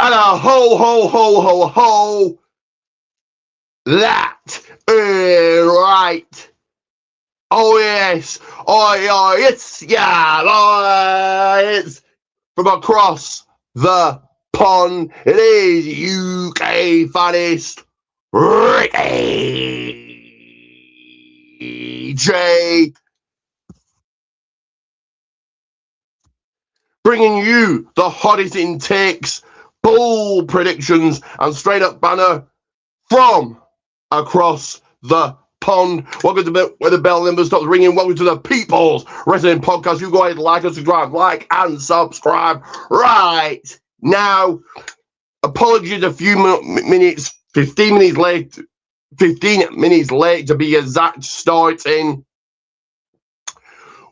And a ho, ho, ho, ho, ho. That is right. Oh, yes. Oh, yeah. It's, yeah. Oh, it's from across the pond. It is UK finest Ricky J. Bringing you the hottest intakes, bold predictions, and straight up banner from across the pond. Welcome to where the bell number stops ringing. Welcome to the People's Wrestling Podcast. You go ahead, like and subscribe, right now. Apologies, a few minutes, 15 minutes late, 15 minutes late to be exact, starting.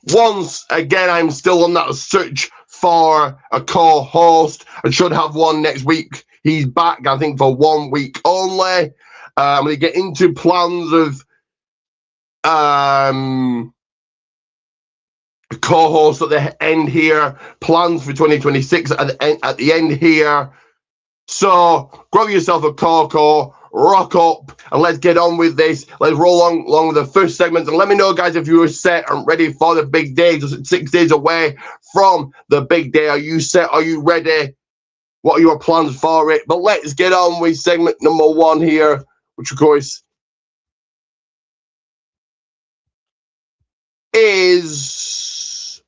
Once again, I'm still on that search for a co-host. I should have one next week. He's back, I think, for 1 week only. I'm going to get into plans of co-host at the end here, plans for 2026 at the end here. So grab yourself a cocoa, rock up, and let's get on with this. Let's roll along with the first segment, and let me know, guys, if you are set and ready for the big day. Just 6 days away from the big day. Are you set? Are you ready? What are your plans for it? But let's get on with segment number 1 here, which of course is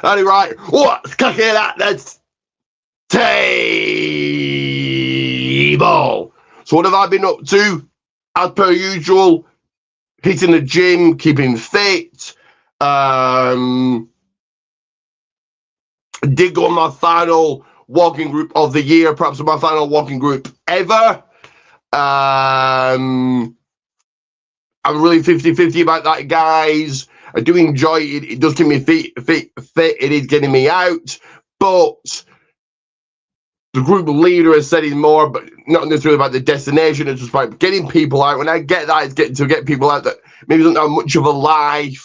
right. What's cooking at the table? So what have I been up to? As per usual, hitting the gym, keeping fit. Did go on my final walking group of the year, perhaps my final walking group ever. I'm really 50-50 about that, guys. I do enjoy it. It does keep me fit. It is getting me out. But the group leader has said it more, but not necessarily about the destination. It's just about getting people out. When I get that, it's getting to get people out that maybe don't have much of a life.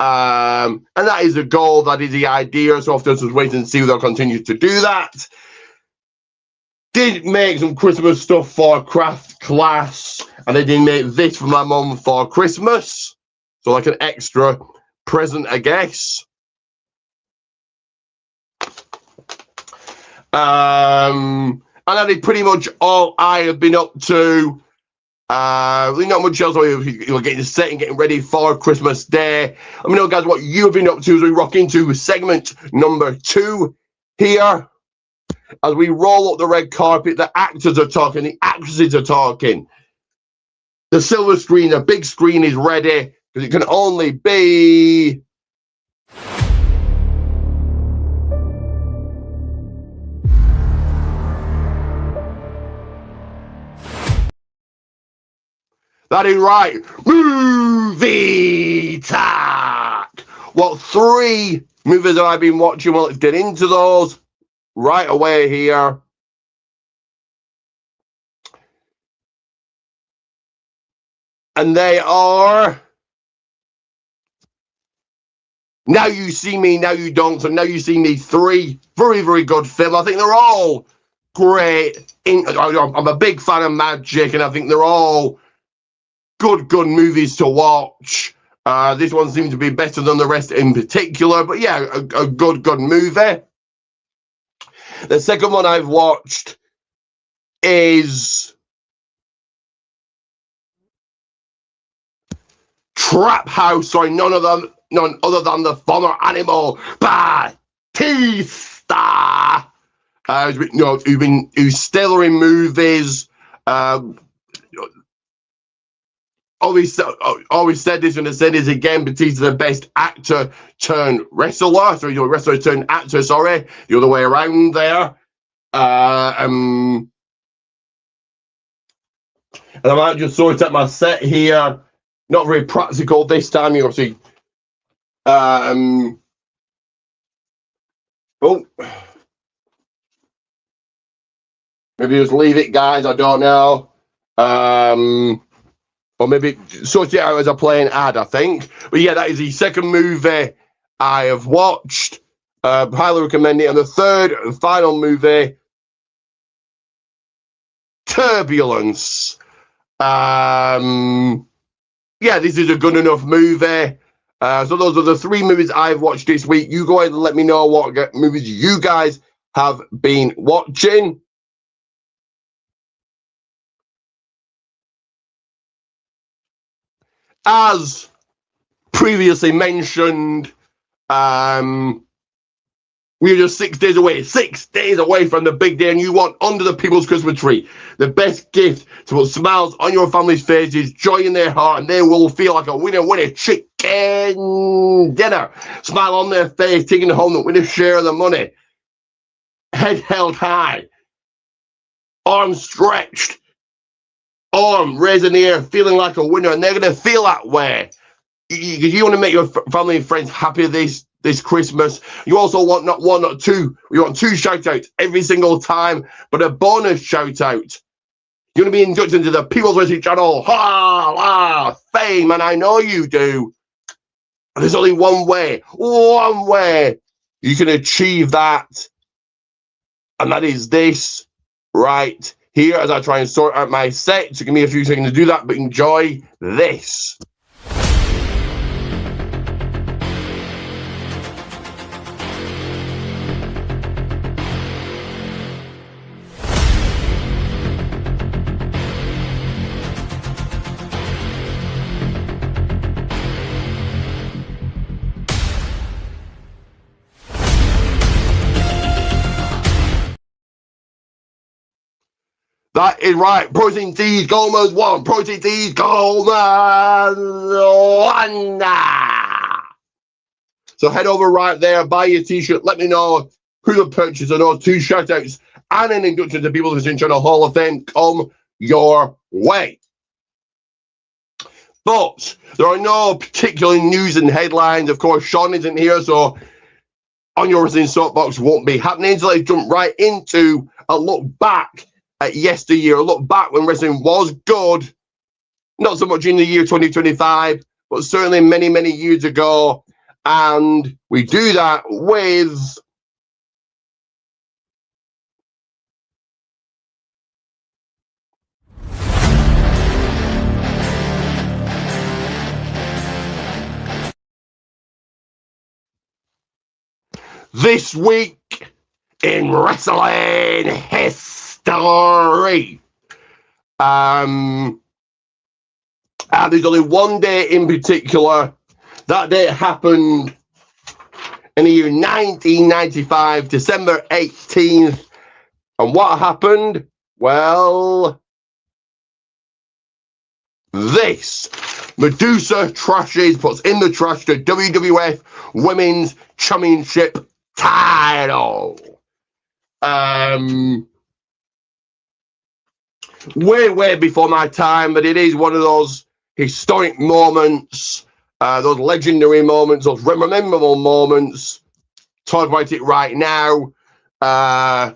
And that is the goal. That is the idea. So often just wait and see if they'll continue to do that. Did make some Christmas stuff for craft class, and I did make this for my mum for Christmas. So like an extra present, I guess. And that is pretty much all I have been up to. Really not much else. You're getting set and getting ready for Christmas Day. Let me know, guys, what you've been up to as we rock into segment number 2 here. As we roll up the red carpet, the actors are talking, the actresses are talking. The silver screen, the big screen is ready, because it can only be that is right, movie talk. What 3 movies have I been watching? Well, let's get into those right away here. And they are Now You See Me, Now You Don't. So Now You See Me, 3 very, very good film. I think they're all great. I'm a big fan of magic, and I think they're all good movies to watch. This one seems to be better than the rest in particular, but yeah, a good movie. The second one I've watched is Trap House. Sorry, none other than the former Animal Batista. Who's stellar in movies. Always said this and I said this again. Batista's the best actor turned wrestler. So wrestler turned actor. Sorry, the other way around there. And I might just sort out my set here. Not very practical this time. You'll see. Oh, maybe just leave it, guys. I don't know. or maybe sort it out as a plain ad, I think. But yeah, that is the second movie I have watched. Highly recommend it. And the third and final movie, Turbulence. Yeah, this is a good enough movie. So those are the 3 movies I've watched this week. You go ahead and let me know what movies you guys have been watching. As previously mentioned, we're just 6 days away. 6 days away from the big day, and you want under the people's Christmas tree. The best gift to put smiles on your family's faces, joy in their heart, and they will feel like a winner chicken dinner. Smile on their face, taking home the winner share of the money. Head held high. Arms stretched. Arm raised in the air, feeling like a winner, and they're going to feel that way. You want to make your family and friends happy this Christmas. You also want not 1, not 2. You want 2 shout outs every single time, but a bonus shout out. You're going to be inducted into the People's Wrestling Channel Hall of Fame, and I know you do. And there's only one way you can achieve that, and that is this right here as I try and sort out my set. So give me a few seconds to do that, but enjoy this. That is right. Protein D's Gomez 1. Protein D's Gomez 1. So head over right there, buy your t-shirt. Let me know who the purchaser knows. 2 shout outs and an induction to People's Wrestling Channel Hall of Fame come your way. But there are no particular news and headlines. Of course, Sean isn't here, so On Your Wrestling Soapbox won't be happening. So let's jump right into a look back at yesteryear, a look back when wrestling was good, not so much in the year 2025, but certainly many, many years ago. And we do that with this week in wrestling history. And there's only one day in particular. That day happened in the year 1995, December 18th. And what happened? Well, this. Medusa puts in the trash the WWF Women's Championship title. Way before my time, but it is one of those historic moments, those legendary moments, those memorable moments. Talk about it right now. A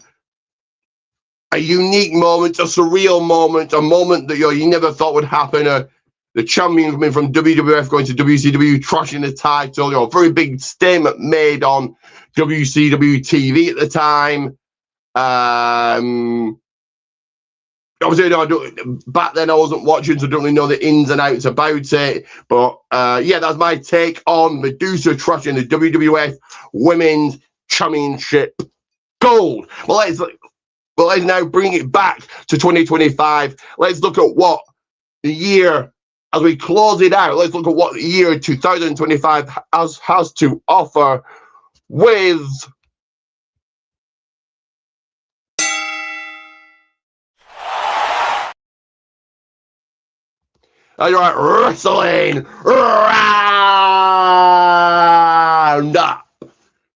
unique moment, a surreal moment, a moment that you never thought would happen. The champion coming from WWF going to WCW, trashing the title. Very big statement made on WCW TV at the time. Obviously, back then I wasn't watching, so I don't really know the ins and outs about it. But yeah, that's my take on Medusa trashing the WWF Women's Championship gold. Well, let's now bring it back to 2025. Let's look at what the year, as we close it out, let's look at what the year 2025 has to offer with wrestling roundup.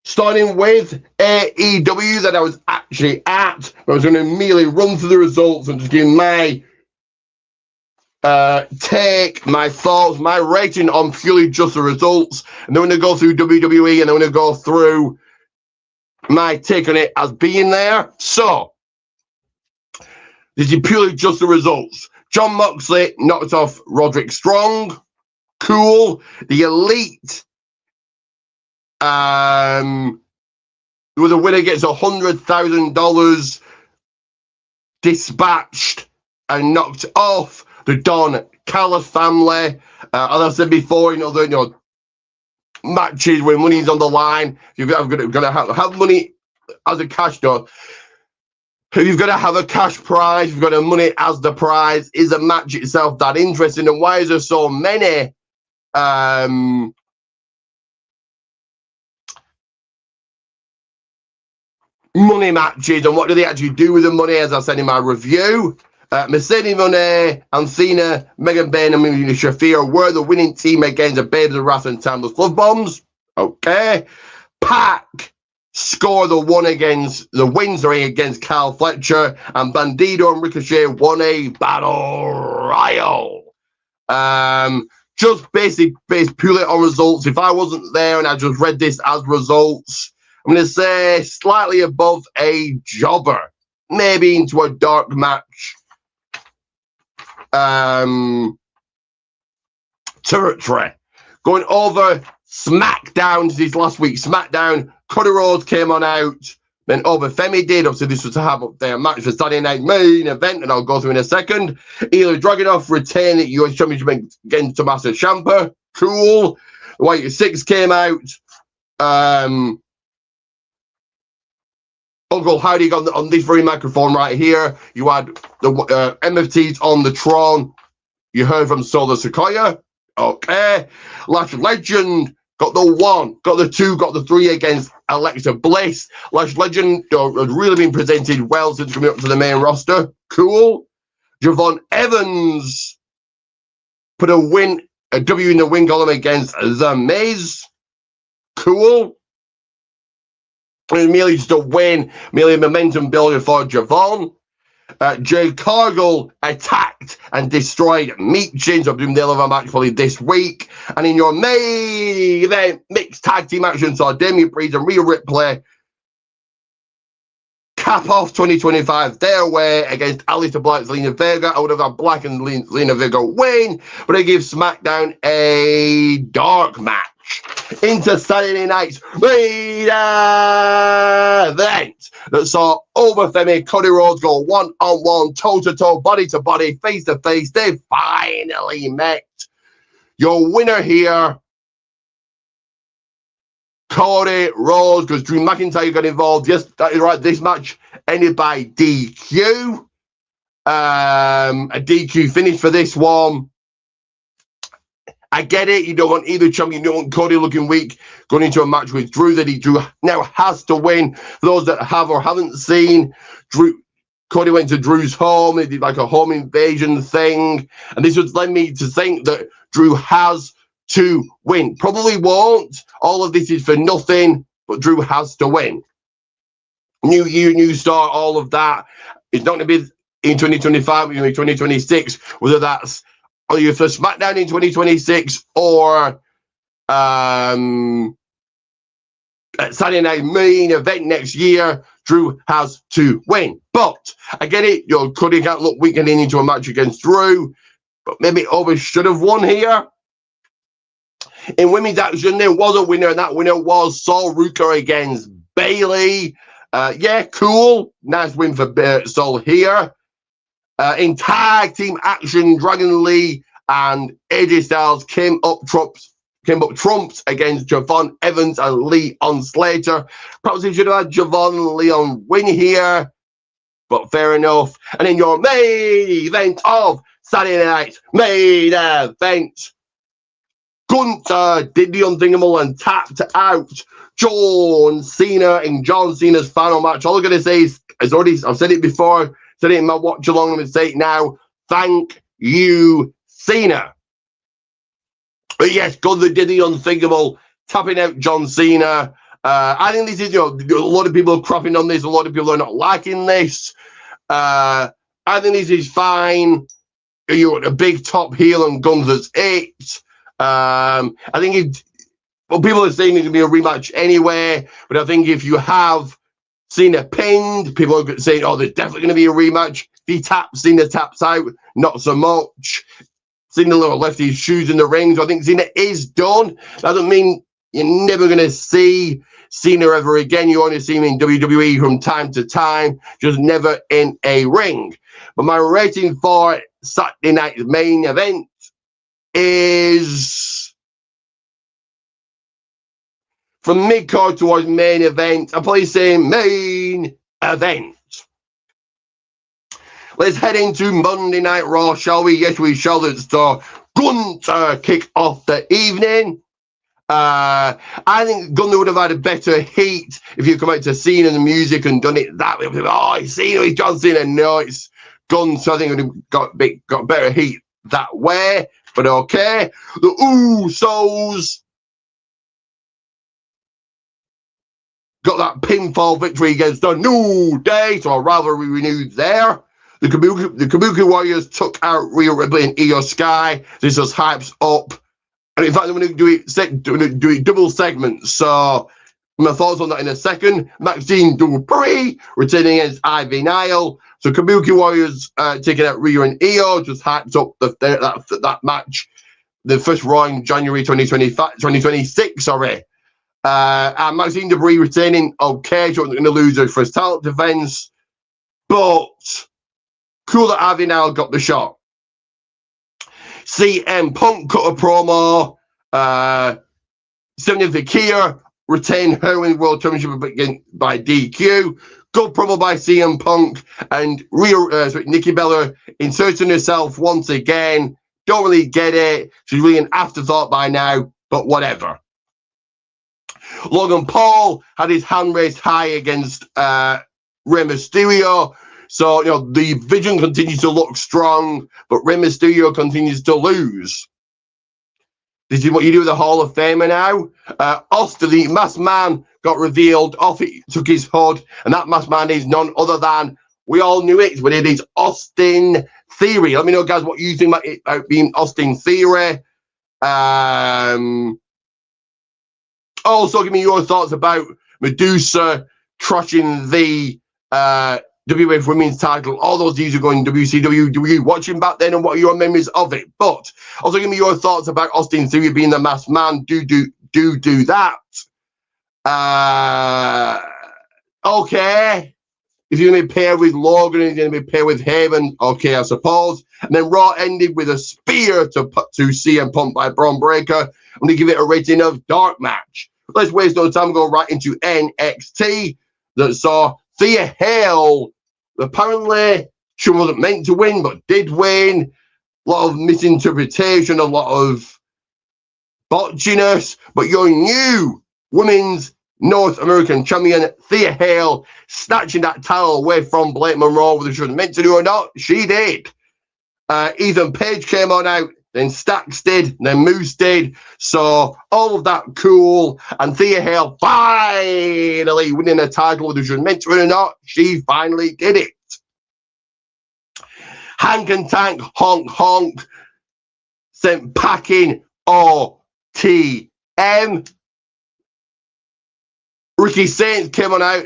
Starting with AEW that I was actually at. I was going to immediately run through the results and just give my take, my thoughts, my rating on purely just the results. And then we're going to go through WWE and then we're going to go through my take on it as being there. So, this is purely just the results. John Moxley knocked off Roderick Strong. Cool. The Elite. With a winner gets $100,000 dispatched and knocked off the Don Callis family. As I said before, the matches when money's on the line, you've got to have money as a cash though. You've got to have a cash prize. You've got to have money as the prize. Is the match itself that interesting? And why is there so many money matches, and what do they actually do with the money? As I said in my review, Mercedes Moné, Athena, Megan Bain, and Shafir were the winning team against the Babes of Wrath and Timeless Love Bombs. Okay. Pac scored the wins against Kyle Fletcher, and Bandido and Ricochet won a battle royal. Just based purely on results. If I wasn't there and I just read this as results, I'm going to say slightly above a jobber, maybe into a dark match territory. Going over SmackDown, this last week, SmackDown, Cody Rhodes came on out, then over Femi did. Obviously, this was to have up their match for Saturday Night Main Event, and I'll go through in a second. Ilya Dragunov retained the US Championship against Tommaso Ciampa. Cool. The White Six came out. Uncle Howdy got on this very microphone right here. You had the MFTs on the Tron. You heard from Solo Sequoia. Okay. Lash Legend got the 1, got the 2, got the 3 against Alexa Bliss. Lash Legend had really been presented well since coming up to the main roster. Cool. Javon Evans put a W in the win column against The Miz. Cool. And merely just a win, merely a momentum builder for Javon. Jade Cargill attacked and destroyed Meat Chin. So I'm doing the other match probably this week. And in your main event, mixed tag team action, saw Damian Priest and Rhea Ripley cap off 2025 their way against Aleister Black's Zelina Vega. I would have had Black and Zelina Vega win, but I give SmackDown a dark match. Into Saturday night's main event that saw Femi, Cody Rhodes go one-on-one, toe-to-toe, body-to-body, face-to-face. They finally met. Your winner here, Cody Rhodes, because Drew McIntyre got involved. Yes, that is right. This match ended by DQ. A DQ finish for this one. I get it. You don't want either champion. You don't want Cody looking weak going into a match with Drew that Drew now has to win. For those that have or haven't seen, Cody went to Drew's home. They did like a home invasion thing. And this would lead me to think that Drew has to win. Probably won't. All of this is for nothing, but Drew has to win. New year, new start, all of that. It's not going to be in 2025, it's going to be 2026, whether that's either for SmackDown in 2026 or Saturday Night Main Event next year. Drew has to win. But I get it. Cody can't look weak getting into a match against Drew, but maybe Ovis should have won here. In women's action, there was a winner, and that winner was Sol Ruka against Bayley. Yeah, cool. Nice win for Sol here. In tag team action, Dragon Lee and AJ Styles came up trumps against Javon Evans and Leon Slater. Perhaps he should have had Javon and Leon win here, but fair enough. And in your main event of Saturday night's main event, Gunther did the unthinkable and tapped out John Cena in John Cena's final match. All I'm going to say is, I've said it before, said it in my watch along, I'm going to say it now. Thank you, Cena. But yes, Gunther did the unthinkable, tapping out John Cena. I think this is, a lot of people are crapping on this. A lot of people are not liking this. I think this is fine. You're a big top heel and Gunther's it. I think people are saying it's going to be a rematch anyway, but I think if you have Cena pinned, people are saying, oh, there's definitely going to be a rematch. Cena taps out, not so much. Cena left his shoes in the ring, so I think Cena is done. That doesn't mean you're never going to see Cena ever again. You only see him in WWE from time to time, just never in a ring. But my rating for Saturday night's main event is from mid-card towards main event. I'm probably saying main event. Let's head into Monday Night Raw, shall we? Yes, we shall. Let's Gunther kick off the evening. I think Gunther would have had a better heat if you come out to Cena and the music and done it that way. Oh, it's Cena, it's John Cena. No, it's Gunther. I think it would have got better heat that way. But okay. The Usos got that pinfall victory against the New Day, so a rivalry renewed there. The Kabuki Warriors took out Rhea Ripley and Io Sky. This just hypes up. And in fact, I'm going to do it double segments. So my thoughts on that in a second. Maxine Dupree returning against Ivy Nile. So Kabuki Warriors taking out Rhea and Io just hyped up that match. The first Raw in January 2026, sorry. And Maxine Dupree retaining, okay, she wasn't going to lose her first title defense. But cool that Ivy Nile got the shot. CM Punk cut a promo. Stephanie Vakia retained her Women's World Championship by DQ. Good promo by CM Punk. And Nikki Bella inserting herself once again. Don't really get it. She's really an afterthought by now, but whatever. Logan Paul had his hand raised high against Rey Mysterio. So, the vision continues to look strong, but Rey Mysterio continues to lose. This is what you do with the Hall of Famer now. Austin, the masked man, got revealed. Off he took his hood, and that masked man is none other than, we all knew it, but it is Austin Theory. Let me know, guys, what you think about it being Austin Theory. Also, give me your thoughts about Medusa trashing the WWF Women's title. All those years ago in WCW. Were you watching back then, and what are your memories of it? But also, give me your thoughts about Austin Theory being the masked man. Do that. Okay. If you're going to be paired with Logan, and you're going to be paired with Haven, okay, I suppose. And then Raw ended with a spear to CM Punk by Braun Breaker. I'm going to give it a rating of dark match. Let's waste no time and go right into NXT. That saw Thea Hale. Apparently, she wasn't meant to win, but did win. A lot of misinterpretation, a lot of botchiness. But your new Women's North American Champion, Thea Hale, snatching that title away from Blake Monroe, whether she was meant to do or not, she did. Ethan Page came on out, then Stax did, then Moose did. So all of that cool. And Thea Hale finally winning a title, whether she was meant to win or not, she finally did it. Hank and Tank, honk, honk, sent packing OTM. Ricky Saints came on out.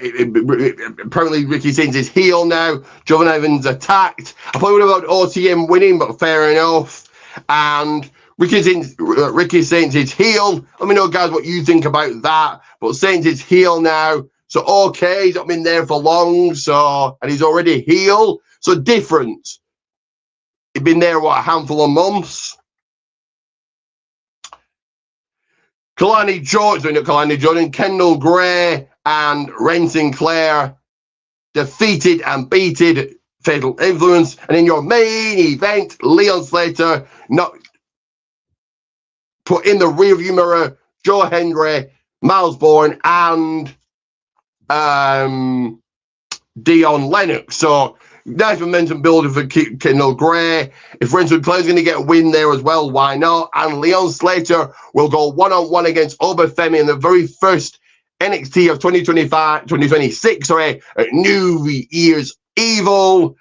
Apparently, Ricky Saints is heel now. Jovan Evans attacked. I probably would have had OTM winning, but fair enough. And Ricky Saints is heel. Let me know, guys, what you think about that. But Saints is heel now. So, okay, he's not been there for long. And he's already heel. So, different. He's been there, a handful of months. Kalani Jordan, Kendall Gray, and Ren Sinclair defeated and beated Fatal Influence. And in your main event, Leon Slater not put in the rearview mirror Joe Hendry, Miles Bourne, and Dion Lennox. So nice momentum builder for Kendall Gray. If Ren Sinclair's going to get a win there as well, why not? And Leon Slater will go one-on-one against Obafemi in the very first NXT of 2026, at New Year's Evil.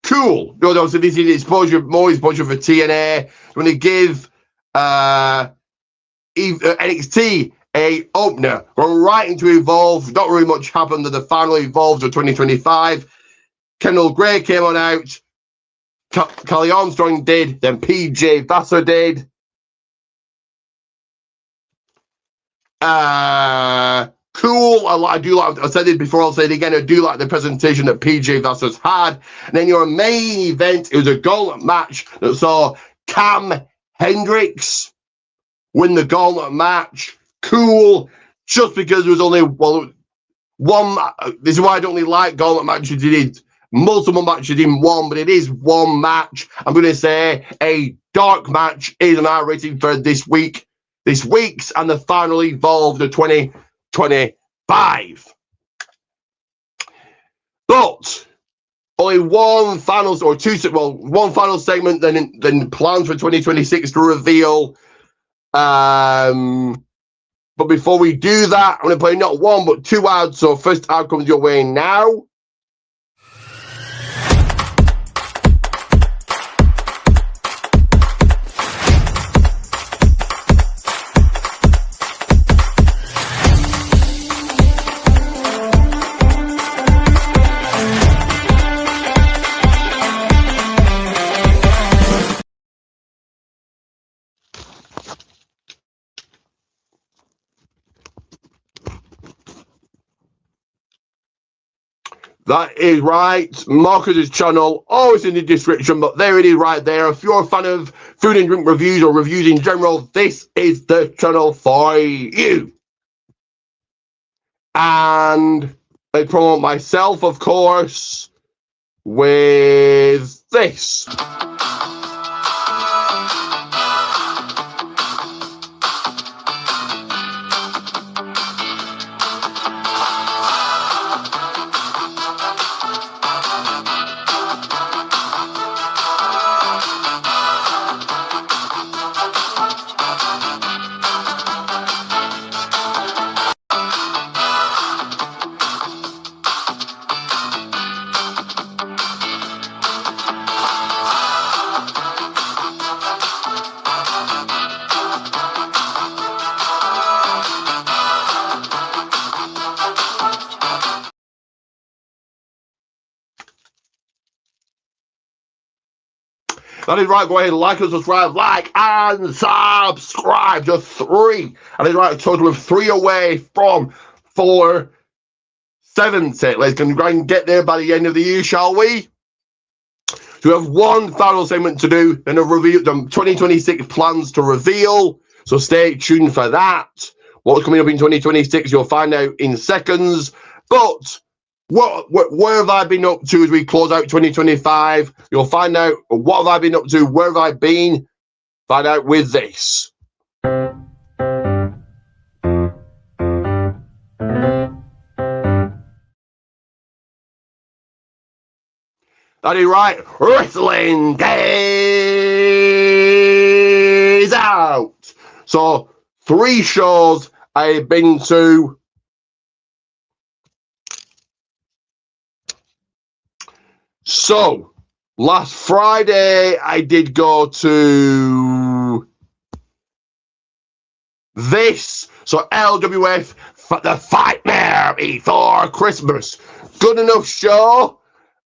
Cool. No, so this is more exposure for TNA. I'm going to give NXT a opener. Going right into Evolve. Not really much happened at the final Evolve of 2025. Kendall Gray came on out. Kelly Armstrong did. Then PJ Vassar did. Cool. I do like. I said it before. I'll say it again. I do like the presentation that PJ Vassar's had. And then your main event, it was a gauntlet match that saw Cam Hendricks win the gauntlet match. Cool. Just because there was only one. This is why I don't really like gauntlet matches. It is multiple matches in one, but it is one match. I'm going to say a dark match is an R rating for this week's and the final Evolve of 2025. But only one final one final segment then plans for 2026 to reveal. But before we do that, I'm going to play not one but two ads. So first ad comes your way now. That is right. Marcus's channel, always in the description, but there it is right there. If you're a fan of food and drink reviews or reviews in general, this is the channel for you. And I promote myself, of course, with this. That is right. Go ahead, like and subscribe, Just 3. And it's right, a total of 3 away from 470. Let's go and get there by the end of the year, shall we? So we have one final segment to do, then a review, the 2026 plans to reveal. So stay tuned for that. What's coming up in 2026, you'll find out in seconds. But where have I been up to as we close out 2025? You'll find out what have I been up to, where have I been? Find out with this. That is right, Wrestling Days Out. So 3 shows I've been to. So, last Friday, I did go to this. So, LWF, the Fightmare before Christmas. Good enough show.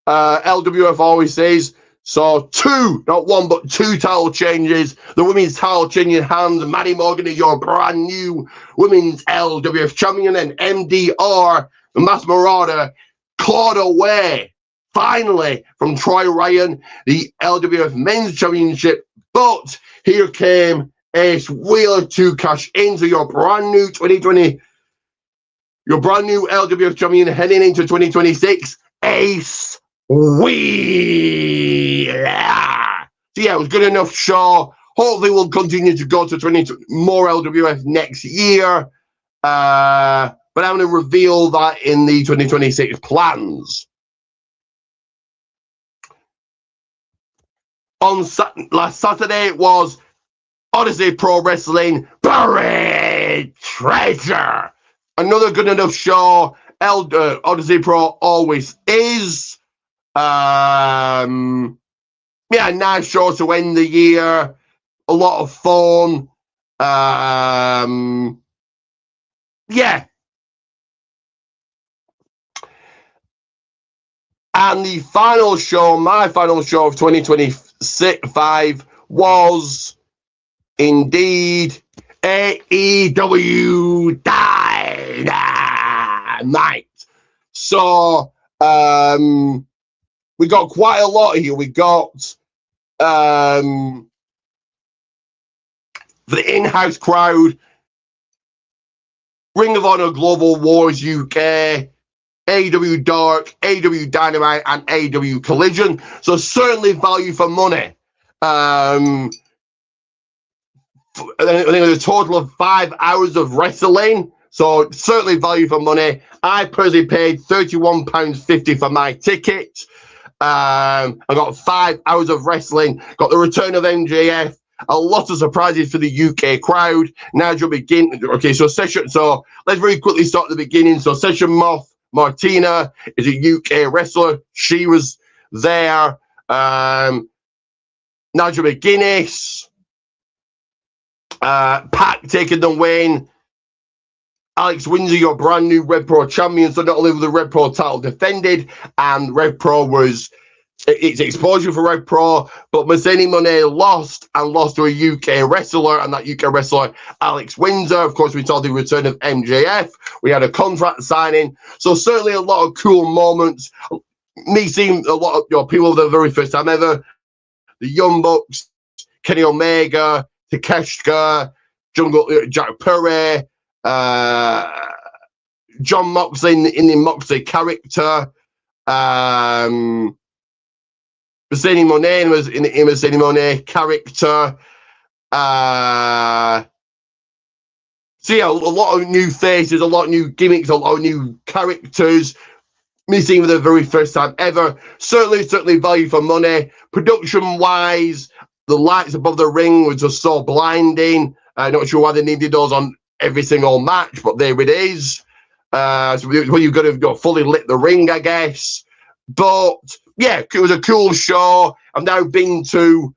LWF always says. So, 2, not 1, but 2 title changes. The women's title changing hands. Maddie Morgan is your brand new women's LWF champion. And MDR, the Mass Marauder, clawed away. Finally, from Troy Ryan, the LWF Men's Championship. But here came Ace Wheeler to cash into your brand new 2020, your brand new LWF champion heading into 2026, Ace Wheeler. So yeah, it was good enough show. Hopefully we'll continue to go to more LWF next year. But I'm going to reveal that in the 2026 plans. On last Saturday, it was Odyssey Pro Wrestling Buried Treasure. Another good enough show. Odyssey Pro always is. Yeah, nice show to end the year. A lot of fun. yeah. And the final show, my final show of 2025 was indeed AEW Dynamite. So we got quite a lot here. We got the in-house crowd, Ring of Honor Global Wars UK, AEW Dark, AEW Dynamite, and AEW Collision. So certainly value for money. I think it was a total of 5 hours of wrestling. So certainly value for money. I personally paid £31.50 for my ticket. I got 5 hours of wrestling. Got the return of MJF. A lot of surprises for the UK crowd. Nigel begin. Okay, so session. So let's very quickly start at the beginning. So Session Moth Martina is a UK wrestler. She was there. Nigel McGuinness. Pac taking the win. Alex Windsor, your brand new Red Pro champion. So not only was the Red Pro title defended, and Red Pro was its exposure for Red Pro, but Mercedes Moné lost to a UK wrestler, and that UK wrestler, Alex Windsor. Of course, we saw the return of MJF. We had a contract signing. So certainly a lot of cool moments. Me seeing a lot of people for the very first time ever. The Young Bucks, Kenny Omega, Takeshita, Jack Perry, John Moxley in the Moxley character. Mercedes Moné was in the Mercedes Moné character. So yeah, a lot of new faces, a lot of new gimmicks, a lot of new characters. Me seeing for the very first time ever. Certainly value for money. Production-wise, the lights above the ring were just so blinding. Not sure why they needed those on every single match, but there it is. So when you've got to go fully lit the ring, I guess. But yeah, it was a cool show. I've now been to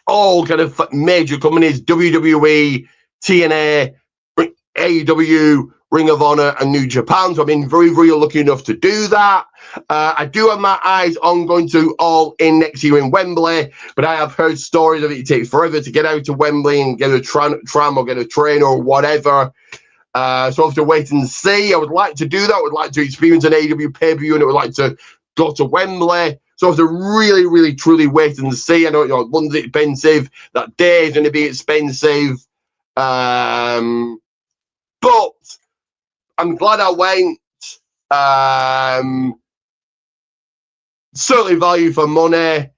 all kind of major companies: WWE, TNA, AEW, Ring of Honor, and New Japan. So I've been very, very lucky enough to do that. I do have my eyes on going to All In next year in Wembley, but I have heard stories of it takes forever to get out to Wembley and get a tram or get a train or whatever. So I have to wait and see. I would like to do that. I would like to experience an AEW pay-per-view, and I would like to go to Wembley. So I have to really, really, truly wait and see. I know, London's expensive. That day is going to be expensive. But I'm glad I went. Certainly value for money.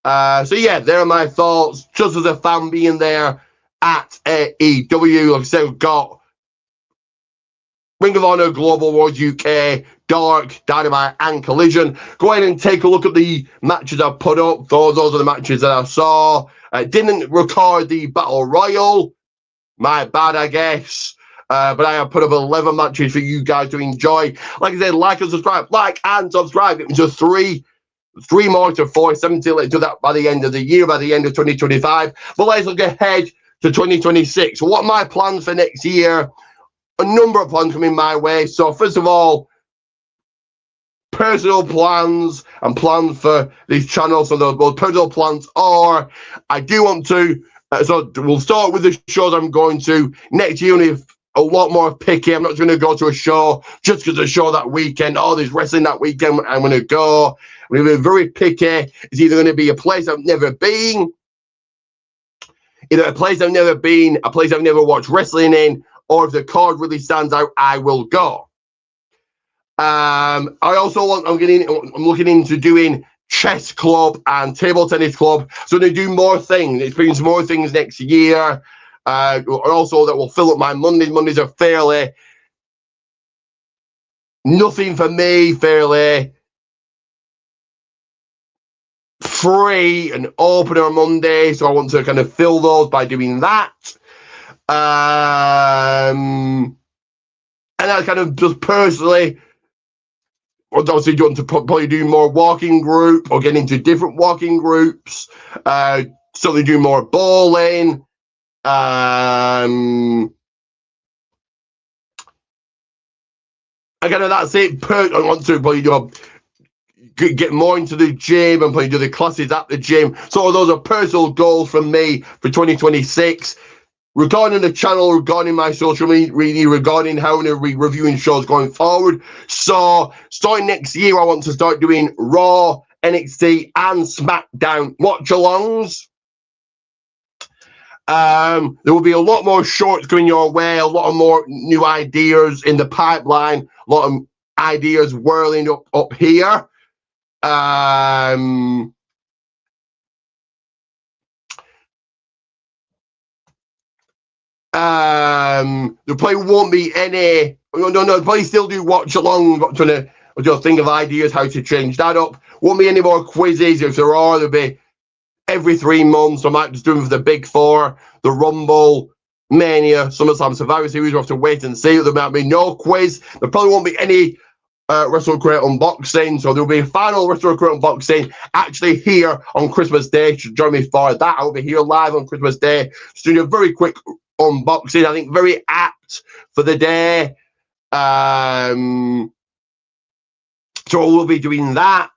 So yeah, there are my thoughts. Just as a fan being there at AEW, like I said, we've got Ring of Honor, Global Wars UK, Dark, Dynamite, and Collision. Go ahead and take a look at the matches I've put up. Those are the matches that I saw. Didn't record the Battle Royal. My bad, I guess. But I have put up 11 matches for you guys to enjoy. Like I said, like and subscribe. Like and subscribe. It was just three more to 470. Let's do that by the end of the year, by the end of 2025. But let's look ahead to 2026. What are my plans for next year? A number of plans coming my way. So first of all, personal plans and plans for this channel. So those personal plans are, I do want to, so we'll start with the shows I'm going to next year. Only a lot more picky. I'm not going to go to a show just because the show that weekend. Oh, there's wrestling that weekend. I'm going to go. I'm going to be very picky. It's either going to be a place I've never been, a place I've never watched wrestling in, or if the card really stands out, I will go. I also want. I'm looking into doing chess club and table tennis club. So they do more things. Experience more things next year. Also, that will fill up my Mondays. Mondays are fairly nothing for me. Fairly free and open on Monday. So I want to kind of fill those by doing that. And I kind of just personally, obviously, want to probably do more walking group or get into different walking groups. Certainly do more bowling. Again, that's it. I want to probably get more into the gym and probably do the classes at the gym. So those are personal goals from me for 2026. Regarding the channel, regarding my social media, regarding how I'm going to be reviewing shows going forward. So starting next year, I want to start doing Raw, NXT, and SmackDown watch-alongs. There will be a lot more shorts coming your way, a lot of more new ideas in the pipeline, a lot of ideas whirling up here. There probably won't be any. No, probably still do watch along. But trying to just think of ideas how to change that up. Won't be any more quizzes. If there are, there'll be every 3 months. I might just do them for the big four: the Rumble, Mania, SummerSlam, Survivor Series. We'll have to wait and see. There might be no quiz. There probably won't be any Wrestle Crate unboxing. So there'll be a final Wrestle Crate unboxing actually here on Christmas Day. Should join me for that. I'll be here live on Christmas Day. Just doing a very quick unboxing. I think very apt for the day. So we'll be doing that.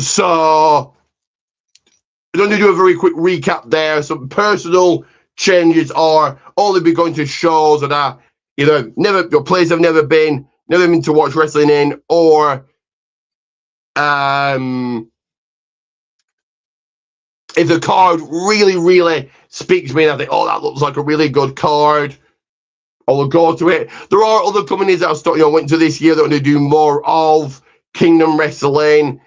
So I'm going to do a very quick recap there. Some personal changes are only be going to shows that are either your place I've never been to watch wrestling in, or if the card really speaks to me and I think, oh, that looks like a really good card, I will go to it. There are other companies that I've went to this year that are going to do more of Kingdom Wrestling,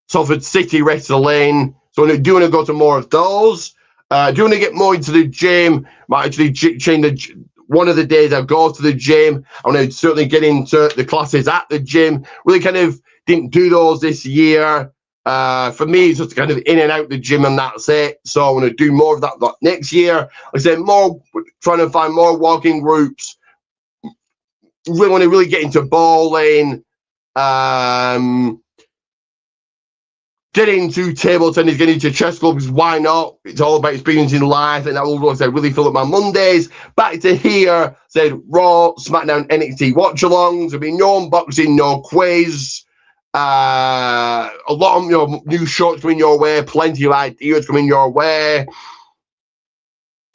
Salford City Wrestling. So I do want to go to more of those. I do want to get more into the gym. Might actually change one of the days I go to the gym. I want to certainly get into the classes at the gym. Really kind of didn't do those this year. For me, it's just kind of in and out the gym and that's it. So I want to do more of that next year. Like I said, trying to find more walking groups. Really want to really get into bowling. Get into table tennis, get into chess clubs. Why not? It's all about experiencing life, and that will really fill up my Mondays. Back to here, said Raw, SmackDown, NXT watch-alongs. There'll be no unboxing, no quiz. A lot of new shorts coming your way, plenty of ideas coming your way.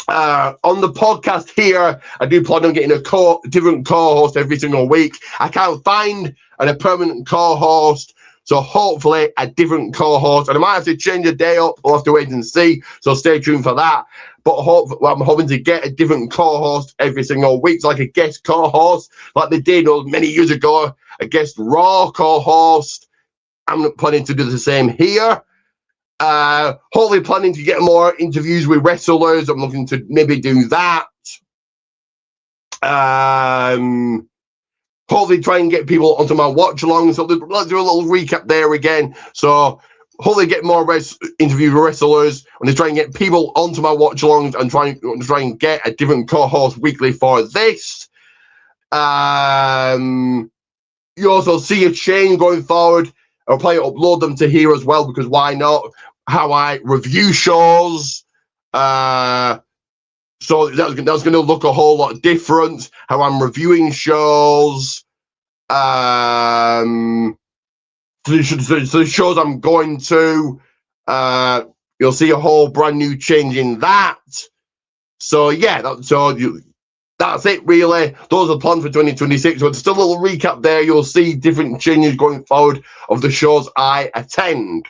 On the podcast here, I do plan on getting a different co-host every single week. I can't find a permanent co-host, so hopefully a different co-host, and I might have to change the day up. We'll have to wait and see, so stay tuned for that. But I'm hoping to get a different co-host every single week, like a guest co-host, like they did many years ago, a guest Raw co-host. I'm not planning to do the same here. Hopefully planning to get more interviews with wrestlers. I'm looking to maybe do that. Hopefully try and get people onto my watch along. So let's do a little recap there again. So hopefully get more interviews with wrestlers. I'm going to try and get people onto my watch alongs and try and get a different co-host weekly for this. You also see a change going forward. I'll probably upload them to here as well, because why not? How I review shows. So that's going to look a whole lot different. How I'm reviewing shows. The shows I'm going to, you'll see a whole brand new change in that. So yeah, that's it really. Those are plans for 2026. So still a little recap there. You'll see different changes going forward of the shows I attend.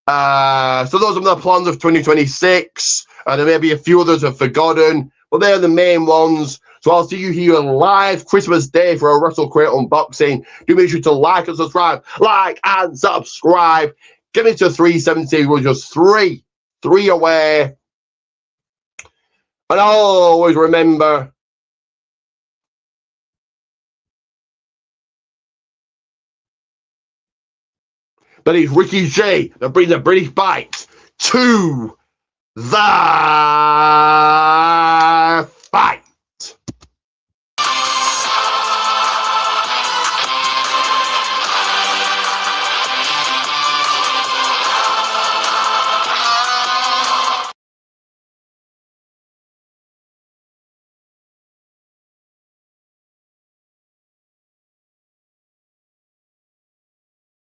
So those are the plans of 2026. There may be a few others I've forgotten, but they're the main ones. So I'll see you here live Christmas Day for a Wrestle Crate unboxing. Do make sure to like and subscribe. Like and subscribe. Get me to 370. We're just three away. And always remember, that it's Ricky J that brings the British bite to the